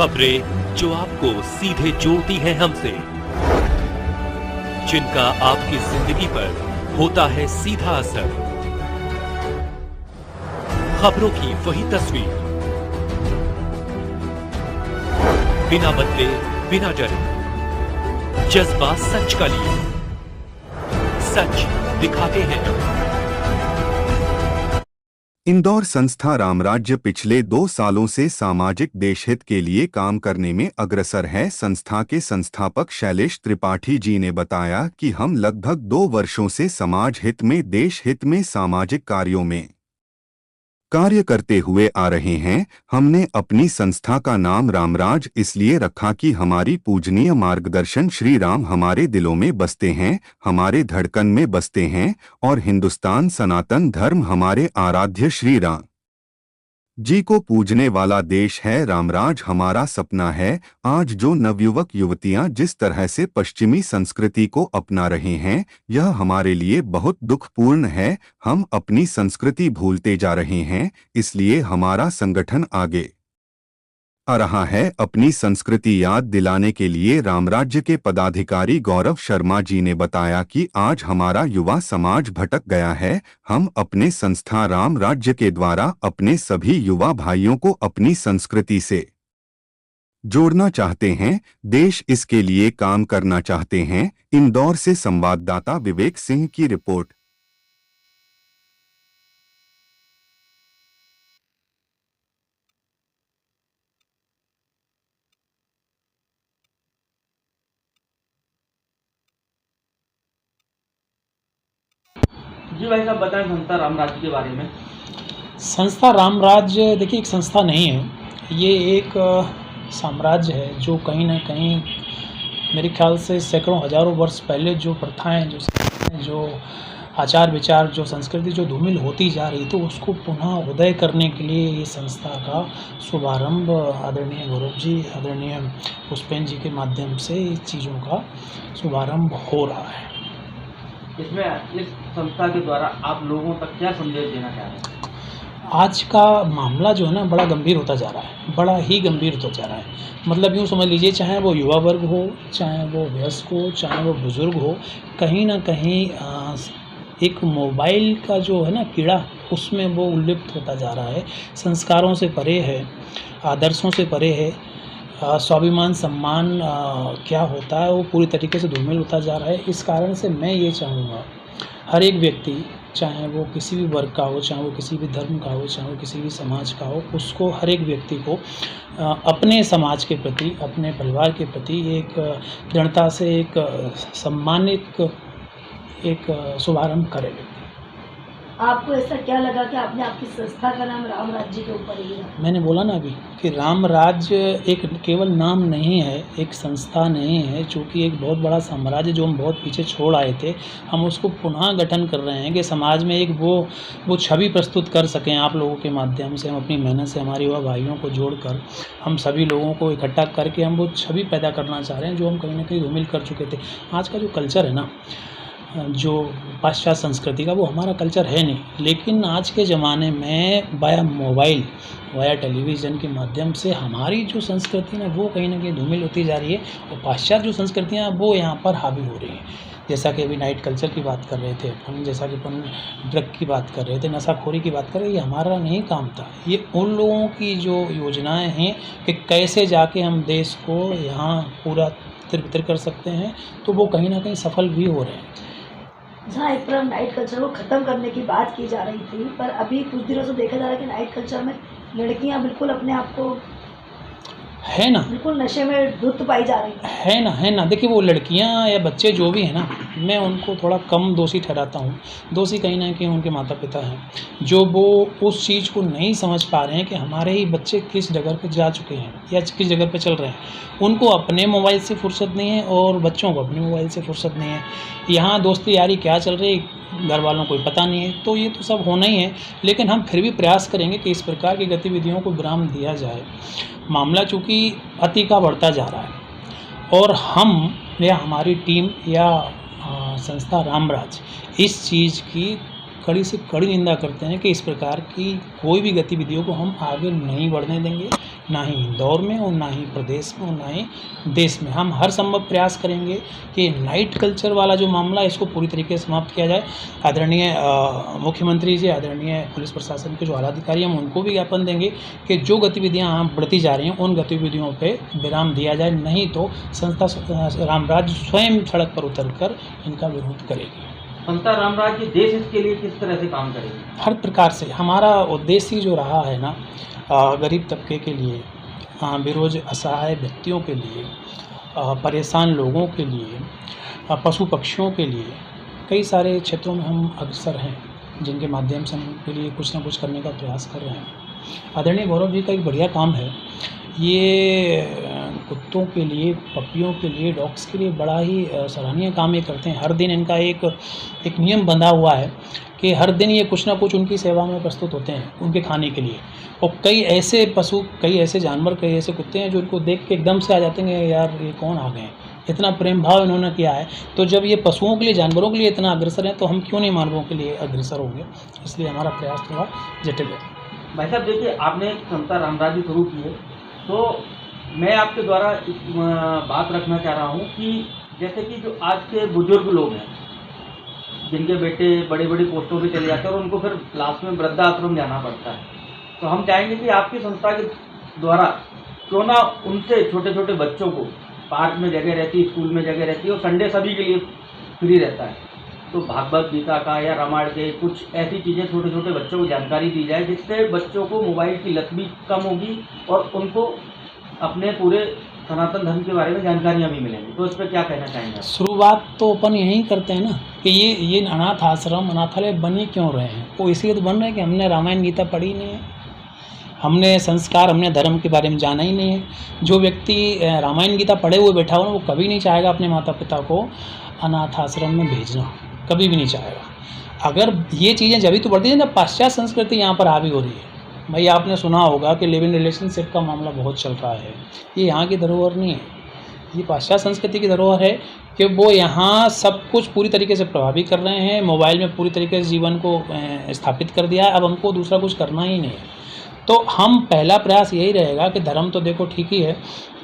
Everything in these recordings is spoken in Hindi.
खबरें जो आपको सीधे जोड़ती हैं हमसे, जिनका आपकी जिंदगी पर होता है सीधा असर। खबरों की वही तस्वीर, बिना बदले बिना डरे, जज्बा सच का लिए, सच दिखाते हैं। इंदौर संस्था रामराज्य पिछले 2 सालों से सामाजिक देशहित के लिए काम करने में अग्रसर है। संस्था के संस्थापक शैलेश त्रिपाठी जी ने बताया कि हम लगभग 2 वर्षों से समाज हित में, देश हित में सामाजिक कार्यों में कार्य करते हुए आ रहे हैं। हमने अपनी संस्था का नाम रामराज इसलिए रखा कि हमारी पूजनीय मार्गदर्शन श्री राम हमारे दिलों में बसते हैं, हमारे धड़कन में बसते हैं और हिंदुस्तान सनातन धर्म हमारे आराध्य श्री राम जी को पूजने वाला देश है। रामराज हमारा सपना है। आज जो नवयुवक युवतियां जिस तरह से पश्चिमी संस्कृति को अपना रहे हैं, यह हमारे लिए बहुत दुखपूर्ण है। हम अपनी संस्कृति भूलते जा रहे हैं, इसलिए हमारा संगठन आगे आ रहा है अपनी संस्कृति याद दिलाने के लिए। रामराज्य के पदाधिकारी गौरव शर्मा जी ने बताया कि आज हमारा युवा समाज भटक गया है। हम अपने संस्था राम राज्य के द्वारा अपने सभी युवा भाइयों को अपनी संस्कृति से जोड़ना चाहते हैं, देश इसके लिए काम करना चाहते हैं। इंदौर से संवाददाता विवेक सिंह की रिपोर्ट। जी भाई साहब, बताएं संस्था रामराज के बारे में। संस्था रामराज देखिए एक संस्था नहीं है, ये एक साम्राज्य है जो कहीं ना कहीं मेरे ख्याल से सैकड़ों हजारों वर्ष पहले जो प्रथाएं, जो आचार विचार, जो संस्कृति जो धूमिल होती जा रही थी, उसको पुनः उदय करने के लिए ये संस्था का शुभारंभ आदरणीय गौरव जी, आदरणीय पुष्पेन जी के माध्यम से इस चीज़ों का शुभारंभ हो रहा है। इसमें इस संस्था के द्वारा आप लोगों तक क्या संदेश देना चाह रहे हैं? आज का मामला जो है ना बड़ा गंभीर होता जा रहा है, बड़ा ही गंभीर होता जा रहा है। मतलब यूँ समझ लीजिए, चाहे वो युवा वर्ग हो, चाहे वो वयस्क हो, चाहे वो बुज़ुर्ग हो, कहीं ना कहीं एक मोबाइल का जो है ना कीड़ा, उसमें वो उल्लिप्त होता जा रहा है। संस्कारों से परे है, आदर्शों से परे है। स्वाभिमान सम्मान क्या होता है वो पूरी तरीके से धूमिल होता जा रहा है। इस कारण से मैं ये चाहूँगा हर एक व्यक्ति, चाहे वो किसी भी वर्ग का हो, चाहे वो किसी भी धर्म का हो, चाहे वो किसी भी समाज का हो, उसको हर एक व्यक्ति को अपने समाज के प्रति, अपने परिवार के प्रति एक दृढ़ता से एक सम्मानित एक शुभारंभ करे। आपको ऐसा क्या लगा कि आपने आपकी संस्था का नाम राम राज्य के ऊपर ही रखा? मैंने बोला ना अभी कि राम राज्य एक केवल नाम नहीं है, एक संस्था नहीं है, चूँकि एक बहुत बड़ा साम्राज्य जो हम बहुत पीछे छोड़ आए थे, हम उसको पुनः गठन कर रहे हैं कि समाज में एक वो छवि प्रस्तुत कर सकें। आप लोगों के माध्यम से, हम अपनी मेहनत से हमारे युवा भाइयों को जोड़कर, हम सभी लोगों को इकट्ठा करके हम वो छवि पैदा करना चाह रहे हैं जो हम कहीं ना कहीं धूमिल कर चुके थे। आज का जो कल्चर है ना, जो पाश्चात्य संस्कृति का, वो हमारा कल्चर है नहीं। लेकिन आज के ज़माने में वाया मोबाइल, वाया टेलीविज़न के माध्यम से हमारी जो संस्कृति है वो कहीं ना कहीं धूमिल होती जा रही है और पाश्चात्य जो संस्कृतियाँ वो यहाँ पर हावी हो रही हैं। जैसा कि अभी नाइट कल्चर की बात कर रहे थे अपन, जैसा कि अपन ड्रग की बात कर रहे थे, नशाखोरी की बात कर रहे थे, ये हमारा नहीं काम था। ये उन लोगों की जो योजनाएँ हैं कि कैसे जाके हम देश को यहाँ पूरा तितर कर सकते हैं, तो वो कहीं ना कहीं सफल भी हो रहे हैं। जहाँ एक तरफ नाइट कल्चर को ख़त्म करने की बात की जा रही थी, पर अभी कुछ दिनों से देखा जा रहा है कि नाइट कल्चर में लड़कियाँ बिल्कुल अपने आप को है ना, बिल्कुल नशे में धुत पाई जा रही है ना। देखिए वो लड़कियां या बच्चे जो भी हैं ना, मैं उनको थोड़ा कम दोषी ठहराता हूँ। दोषी कहीं ना कहीं उनके माता पिता हैं, जो वो उस चीज़ को नहीं समझ पा रहे हैं कि हमारे ही बच्चे किस जगह पे जा चुके हैं या किस जगह पे चल रहे हैं। उनको अपने मोबाइल से फुर्सत नहीं है और बच्चों को अपने मोबाइल से फुर्सत नहीं है। यहाँ दोस्ती यारी क्या चल रही है घर वालों को पता नहीं है। तो ये तो सब होना ही है, लेकिन हम फिर भी प्रयास करेंगे कि इस प्रकार की गतिविधियों को विराम दिया जाए। मामला चूँकि अति का बढ़ता जा रहा है और हम या हमारी टीम या संस्था रामराज इस चीज़ की कड़ी से कड़ी निंदा करते हैं कि इस प्रकार की कोई भी गतिविधियों को हम आगे नहीं बढ़ने देंगे, ना ही इंदौर में और ना ही प्रदेश में और ना ही देश में। हम हर संभव प्रयास करेंगे कि नाइट कल्चर वाला जो मामला है इसको पूरी तरीके से समाप्त किया जाए। आदरणीय मुख्यमंत्री जी, आदरणीय पुलिस प्रशासन के जो आला अधिकारी हैं हम उनको भी ज्ञापन देंगे कि जो गतिविधियाँ हम बढ़ती जा रही हैं उन गतिविधियों पर विराम दिया जाए, नहीं तो संस्था रामराज स्वयं सड़क पर उतरकर इनका विरोध करेगी। संस्था रामराज जी देश हित के लिए किस तरह से काम करेगी? हर प्रकार से हमारा उद्देश्य जो रहा है ना, गरीब तबके के लिए, बेरोज असहाय व्यक्तियों के लिए, परेशान लोगों के लिए, पशु पक्षियों के लिए, कई सारे क्षेत्रों में हम अग्रसर हैं जिनके माध्यम से हम उनके लिए कुछ ना कुछ करने का प्रयास कर रहे हैं। आदरणीय गौरव जी का एक बढ़िया काम है, ये कुत्तों के लिए, पपियों के लिए, डॉग्स के लिए बड़ा ही सराहनीय काम ये करते हैं। हर दिन इनका एक नियम बंधा हुआ है कि हर दिन ये कुछ ना कुछ उनकी सेवा में प्रस्तुत होते हैं उनके खाने के लिए। और कई ऐसे पशु, कई ऐसे जानवर, कई ऐसे कुत्ते हैं जो इनको देख के एकदम से आ जाते हैं यार ये कौन आ गए, इतना प्रेम भाव इन्होंने किया है। तो जब ये पशुओं के लिए, जानवरों के लिए इतना अग्रसर है तो हम क्यों नहीं मानवों के लिए अग्रसर होंगे। इसलिए हमारा प्रयास थोड़ा जटिल है। भाई साहब देखिए, आपने एक संस्था रामराज जी शुरू की है, तो मैं आपके द्वारा एक बात रखना चाह रहा हूँ कि जैसे कि जो आज के बुजुर्ग लोग हैं जिनके बेटे बड़ी बड़ी पोस्टों पे चले जाते हैं और उनको फिर लास्ट में वृद्धाश्रम जाना पड़ता है, तो हम चाहेंगे कि आपकी संस्था के द्वारा क्यों ना उनसे छोटे छोटे बच्चों को, पार्क में जगह रहती है, स्कूल में जगह रहती है और संडे सभी के लिए फ्री रहता है, तो भागवत गीता का या रामायण के कुछ ऐसी चीज़ें छोटे छोटे बच्चों को जानकारी दी जाए जिससे बच्चों को मोबाइल की लत भी कम होगी और उनको अपने पूरे सनातन धर्म के बारे में जानकारियाँ भी मिलेंगी। तो इस पर क्या कहना चाहेंगे? शुरुआत तो अपन यही करते हैं ना कि ये अनाथ आश्रम, अनाथालय बने क्यों रहे हैं? वो इसलिए तो बन रहे हैं कि हमने रामायण गीता पढ़ी नहीं है, हमने संस्कार, हमने धर्म के बारे में जाना ही नहीं है। जो व्यक्ति रामायण गीता पढ़े हुए बैठा हो ना, वो कभी नहीं चाहेगा अपने माता पिता को अनाथ आश्रम में भेजना, कभी भी नहीं चाहेगा। अगर ये चीज़ें जब भी तो बढ़ती हैं जब पाश्चात्य संस्कृति यहाँ पर हावी हो रही है। भाई आपने सुना होगा कि लिव इन रिलेशनशिप का मामला बहुत चल रहा है, ये यहाँ की धरोहर नहीं है, ये पाश्चात्य संस्कृति की धरोहर है कि वो यहाँ सब कुछ पूरी तरीके से प्रभावित कर रहे हैं, मोबाइल में पूरी तरीके से जीवन को स्थापित कर दिया है। अब हमको दूसरा कुछ करना ही नहीं है। तो हम पहला प्रयास यही रहेगा कि धर्म तो देखो ठीक ही है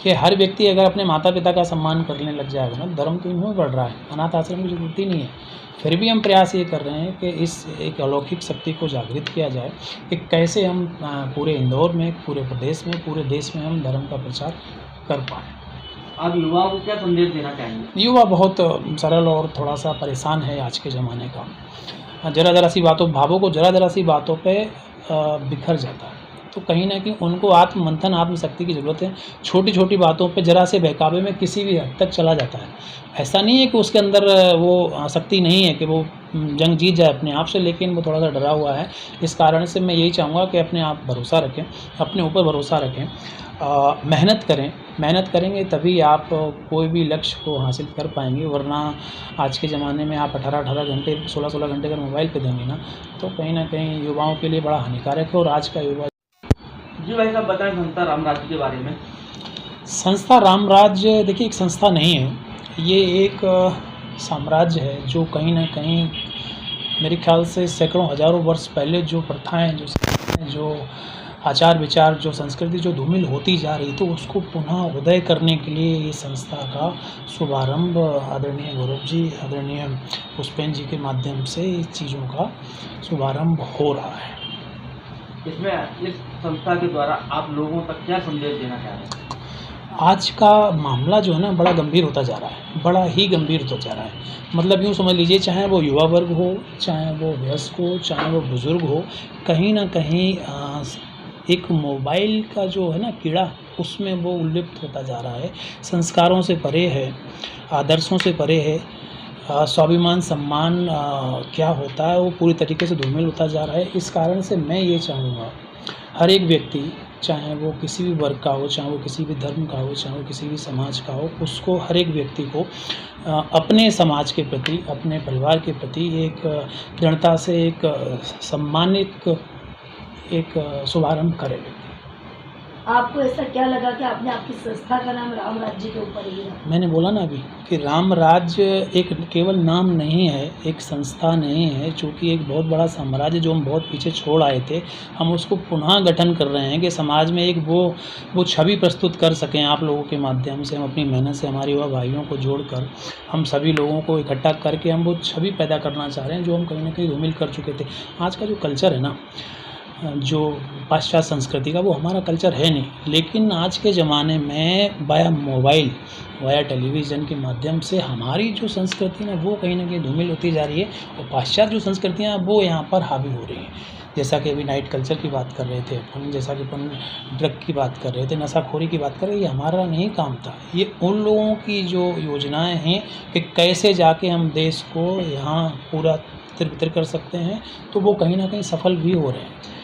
कि हर व्यक्ति अगर अपने माता पिता का सम्मान करने लग जाएगा ना, धर्म तो यूँ बढ़ रहा है, अनाथ आश्रम की जरूरत ही नहीं है। फिर भी हम प्रयास ये कर रहे हैं कि इस एक अलौकिक शक्ति को जागृत किया जाए कि कैसे हम पूरे इंदौर में, पूरे प्रदेश में, पूरे देश में हम धर्म का प्रचार कर पाएँ। आप युवाओं को क्या संदेश देना चाहेंगे? युवा बहुत सरल और थोड़ा सा परेशान है आज के ज़माने का। ज़रा सी बातों, भावों को ज़रा सी बातों पे बिखर जाता है। तो कहीं ना कहीं उनको आत्ममंथन, आत्मशक्ति की ज़रूरत है। छोटी छोटी बातों पे ज़रा से बहकावे में किसी भी हद तक चला जाता है। ऐसा नहीं है कि उसके अंदर वो शक्ति नहीं है कि वो जंग जीत जाए अपने आप से, लेकिन वो थोड़ा सा डरा हुआ है। इस कारण से मैं यही चाहूँगा कि अपने आप भरोसा रखें, अपने ऊपर भरोसा रखें, मेहनत करें। मेहनत करेंगे तभी आप कोई भी लक्ष्य को हासिल कर पाएंगे, वरना आज के ज़माने में आप 18 घंटे, 16 घंटे अगर मोबाइल पे देंगे ना, तो कहीं ना कहीं युवाओं के लिए बड़ा हानिकारक है। और आज का युवा जी भाई साहब बताएं संस्था रामराज के बारे में। संस्था रामराज देखिए एक संस्था नहीं है, ये एक साम्राज्य है जो कहीं ना कहीं मेरे ख्याल से सैकड़ों हजारों वर्ष पहले जो प्रथाएं, जो आचार विचार, जो संस्कृति जो धूमिल होती जा रही तो उसको पुनः उदय करने के लिए ये संस्था का शुभारंभ आदरणीय गौरव जी, आदरणीय पुष्पेन जी के माध्यम से इस चीज़ों का शुभारंभ हो रहा है। इसमें इस संस्था के द्वारा आप लोगों तक क्या संदेश देना चाह रहे हैं? आज का मामला जो है ना बड़ा गंभीर होता जा रहा है, बड़ा ही गंभीर होता जा रहा है। मतलब यूँ समझ लीजिए, चाहे वो युवा वर्ग हो, चाहे वो वयस्क हो, चाहे वो बुज़ुर्ग हो, कहीं ना कहीं एक मोबाइल का जो है ना कीड़ा, उसमें वो उल्लिप्त होता जा रहा है। संस्कारों से परे है, आदर्शों से परे है, स्वाभिमान सम्मान क्या होता है वो पूरी तरीके से धूमिल होता जा रहा है। इस कारण से मैं ये चाहूँगा हर एक व्यक्ति, चाहे वो किसी भी वर्ग का हो, चाहे वो किसी भी धर्म का हो, चाहे वो किसी भी समाज का हो, उसको, हर एक व्यक्ति को अपने समाज के प्रति, अपने परिवार के प्रति एक दृढ़ता से एक सम्मानित एक शुभारंभ करे व्यक्ति। आपको ऐसा क्या लगा कि आपने आपकी संस्था का नाम राम राज्य के ऊपर ही रखा? मैंने बोला ना अभी कि राम राज्य एक केवल नाम नहीं है, एक संस्था नहीं है, चूँकि एक बहुत बड़ा साम्राज्य जो हम बहुत पीछे छोड़ आए थे, हम उसको पुनः गठन कर रहे हैं कि समाज में एक वो छवि प्रस्तुत कर सकें आप लोगों के माध्यम से। हम अपनी मेहनत से हमारे युवा भाइयों को जोड़कर हम सभी लोगों को इकट्ठा करके हम वो छवि पैदा करना चाह रहे हैं जो हम कहीं ना कहीं धूमिल कर चुके थे। आज का जो कल्चर है ना, जो पाश्चात्य संस्कृति का, वो हमारा कल्चर है नहीं, लेकिन आज के ज़माने में वाया मोबाइल, वाया टेलीविज़न के माध्यम से हमारी जो संस्कृति है वो कहीं ना कहीं धूमिल होती जा रही है और पाश्चात्य जो संस्कृतियाँ वो यहाँ पर हावी हो रही हैं। जैसा कि अभी नाइट कल्चर की बात कर रहे थे अपन, जैसा कि अपन ड्रग की बात कर रहे थे, नशाखोरी की बात कर रहे थे, ये हमारा नहीं काम था। ये उन लोगों की जो योजनाएँ हैं कि कैसे जाके हम देश को यहाँ पूरा तितर-बितर कर सकते हैं, तो वो कहीं ना कहीं सफल भी हो रहे हैं।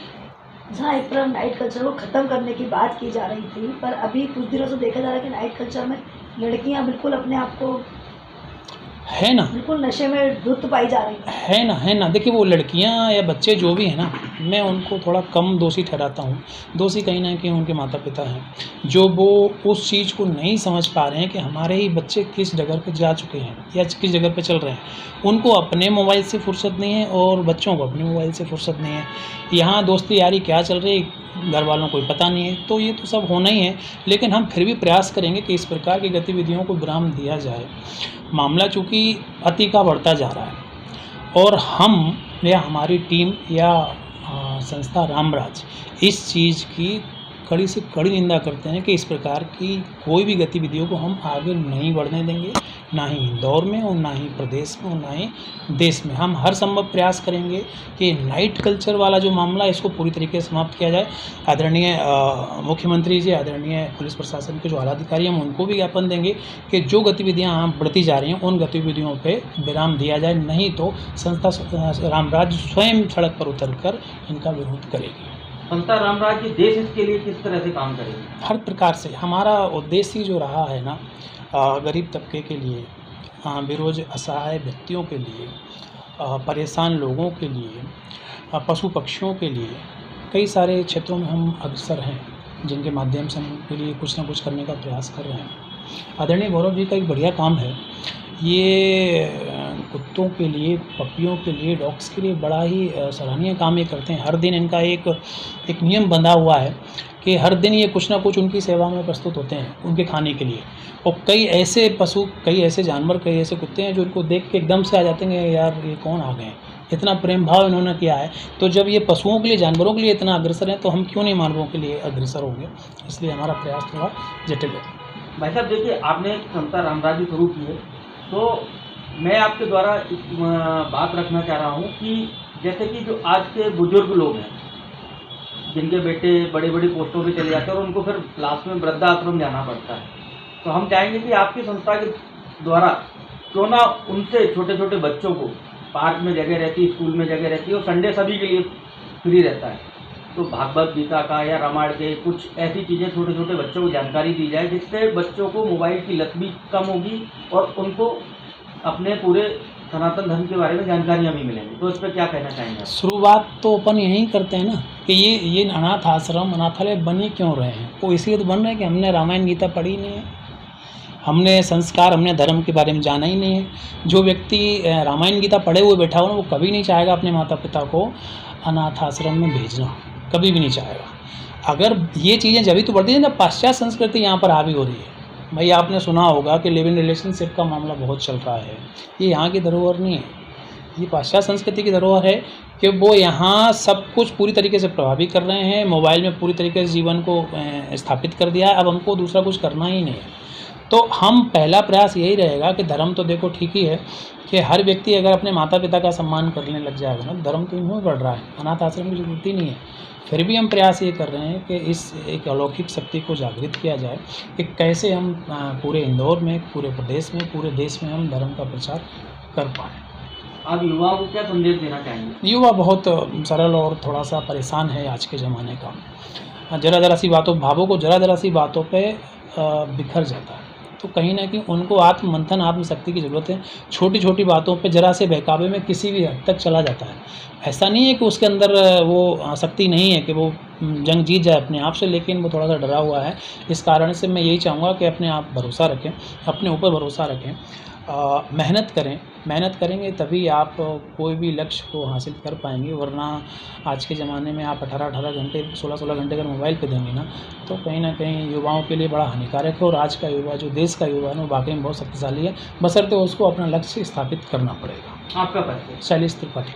जहाँ एक तरफ नाइट कल्चर को ख़त्म करने की बात की जा रही थी, पर अभी कुछ दिनों से देखा जा रहा है कि नाइट कल्चर में लड़कियां बिल्कुल अपने आप को है ना, बिल्कुल नशे में धुत पाई जा रही हैं। है ना। देखिए, वो लड़कियां या बच्चे जो भी हैं ना, मैं उनको थोड़ा कम दोषी ठहराता हूँ। दोषी कहीं ना कहीं उनके माता पिता हैं, जो वो उस चीज़ को नहीं समझ पा रहे हैं कि हमारे ही बच्चे किस जगह पे जा चुके हैं या किस जगह पे चल रहे हैं। उनको अपने मोबाइल से फुर्सत नहीं है और बच्चों को अपने मोबाइल से फुर्सत नहीं है। यहाँ दोस्ती यारी क्या चल रही है घर वालों को पता नहीं है, तो ये तो सब होना ही है। लेकिन हम फिर भी प्रयास करेंगे कि इस प्रकार की गतिविधियों को विराम दिया जाए। मामला चूँकि अति का बढ़ता जा रहा है और हम या हमारी टीम या संस्था रामराज इस चीज़ की कड़ी से कड़ी निंदा करते हैं कि इस प्रकार की कोई भी गतिविधियों को हम आगे नहीं बढ़ने देंगे, ना ही इंदौर में और ना ही प्रदेश में और ना ही देश में। हम हर संभव प्रयास करेंगे कि नाइट कल्चर वाला जो मामला है इसको पूरी तरीके से समाप्त किया जाए। आदरणीय मुख्यमंत्री जी, आदरणीय पुलिस प्रशासन के जो आलाधिकारी हैं, हम उनको भी ज्ञापन देंगे कि जो गतिविधियाँ यहाँ बढ़ती जा रही हैं उन गतिविधियों पर विराम दिया जाए, नहीं तो संस्था रामराज स्वयं सड़क पर उतर कर इनका विरोध करेगी। संस्था रामराज देश इसके लिए किस तरह से काम करेगी? हर प्रकार से हमारा उद्देश्य ही जो रहा है ना, गरीब तबके के लिए, बेरोज असहाय व्यक्तियों के लिए, परेशान लोगों के लिए, पशु पक्षियों के लिए, कई सारे क्षेत्रों में हम अग्रसर हैं जिनके माध्यम से हम उनके लिए कुछ ना कुछ करने का प्रयास कर रहे हैं। आदरणीय गौरव जी का एक बढ़िया काम है ये, कुत्तों के लिए, पपियों के लिए, डॉग्स के लिए बड़ा ही सराहनीय काम ये करते हैं। हर दिन इनका एक नियम बंधा हुआ है कि हर दिन ये कुछ ना कुछ उनकी सेवा में प्रस्तुत होते हैं उनके खाने के लिए। और कई ऐसे पशु, कई ऐसे जानवर, कई ऐसे कुत्ते हैं जो उनको देख के एकदम से आ जाते हैं यार ये कौन आ गए, इतना प्रेम भाव इन्होंने किया है। तो जब ये पशुओं के लिए, जानवरों के लिए इतना अग्रसर है तो हम क्यों नहीं मानवों के लिए अग्रसर होंगे। इसलिए हमारा प्रयास थोड़ा जटिल है। भाई साहब देखिए, आपने संस्था रामराज शुरू की है, तो मैं आपके द्वारा एक बात रखना चाह रहा हूँ कि जैसे कि जो आज के बुजुर्ग लोग हैं जिनके बेटे बड़ी बड़ी पोस्टों पे चले जाते हैं और उनको फिर लास्ट में वृद्धाश्रम जाना पड़ता है, तो हम चाहेंगे कि आपकी संस्था के द्वारा क्यों ना उनसे छोटे छोटे बच्चों को, पार्क में जगह रहती है, स्कूल में जगह रहती है और संडे सभी के लिए फ्री रहता है, तो भागवत गीता का या रामायण के कुछ ऐसी चीज़ें छोटे छोटे बच्चों को जानकारी दी जाए जिससे बच्चों को मोबाइल की लत भी कम होगी और उनको अपने पूरे सनातन धर्म के बारे में जानकारियाँ भी मिलेंगी। तो इस पर क्या कहना चाहेंगे? शुरुआत तो अपन यही करते हैं ना कि ये अनाथ आश्रम, अनाथालय बने क्यों रहे हैं? वो इसलिए तो बन रहे हैं कि हमने रामायण गीता पढ़ी नहीं है, हमने संस्कार, हमने धर्म के बारे में जाना ही नहीं है। जो व्यक्ति रामायण गीता पढ़े हुए बैठा हो ना, वो कभी नहीं चाहेगा अपने माता पिता को अनाथ आश्रम में भेजना, कभी भी नहीं चाहेगा। अगर ये चीज़ें जब भी तो बढ़ती हैं जब पाश्चात्य संस्कृति यहाँ पर हावी हो रही है। भाई आपने सुना होगा कि लिव इन रिलेशनशिप का मामला बहुत चल रहा है। ये यहाँ की धरोहर नहीं है, ये पाश्चात्य संस्कृति की धरोहर है कि वो यहाँ सब कुछ पूरी तरीके से प्रभावित कर रहे हैं। मोबाइल में पूरी तरीके से जीवन को स्थापित कर दिया है, अब हमको दूसरा कुछ करना ही नहीं है। तो हम पहला प्रयास यही रहेगा कि धर्म तो देखो ठीक ही है कि हर व्यक्ति अगर अपने माता पिता का सम्मान करने लग जाएगा ना, धर्म तो यूँ ही बढ़ रहा है, अनाथ आश्रम की जरूरत ही नहीं है। फिर भी हम प्रयास ये कर रहे हैं कि इस एक अलौकिक शक्ति को जागृत किया जाए कि कैसे हम पूरे इंदौर में, पूरे प्रदेश में, पूरे देश में हम धर्म का प्रचार कर पाएँ। आप युवाओं को क्या संदेश देना चाहेंगे? युवा बहुत सरल और थोड़ा सा परेशान है आज के ज़माने का। जरा सी बातों, भावों को जरा सी बातों पे बिखर जाता है। तो कहीं न कहीं उनको आत्ममंथन, आत्मशक्ति की ज़रूरत है। छोटी-छोटी बातों पे ज़रा से बहकावे में किसी भी हद तक चला जाता है। ऐसा नहीं है कि उसके अंदर वो शक्ति नहीं है कि वो जंग जीत जाए अपने आप से, लेकिन वो थोड़ा-सा डरा हुआ है। इस कारण से मैं यही चाहूँगा कि अपने आप भरोसा रखें, अपने ऊपर भरोसा रखें। मेहनत करें, मेहनत करेंगे तभी आप कोई भी लक्ष्य को हासिल कर पाएँगे, वरना आज के ज़माने में आप 18-18 घंटे, 16-16 घंटे अगर मोबाइल पे देंगे ना, तो कहीं न कहीं युवाओं के लिए बड़ा हानिकारक है। और आज का युवा, जो देश का युवा है ना, वो वाक़ई में बहुत शक्तिशाली है, बशर्ते उसको अपना लक्ष्य स्थापित करना पड़ेगा। आपका परिचय। शैलेश त्रिपाठी।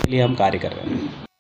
लिए हम कार्य कर रहे हैं।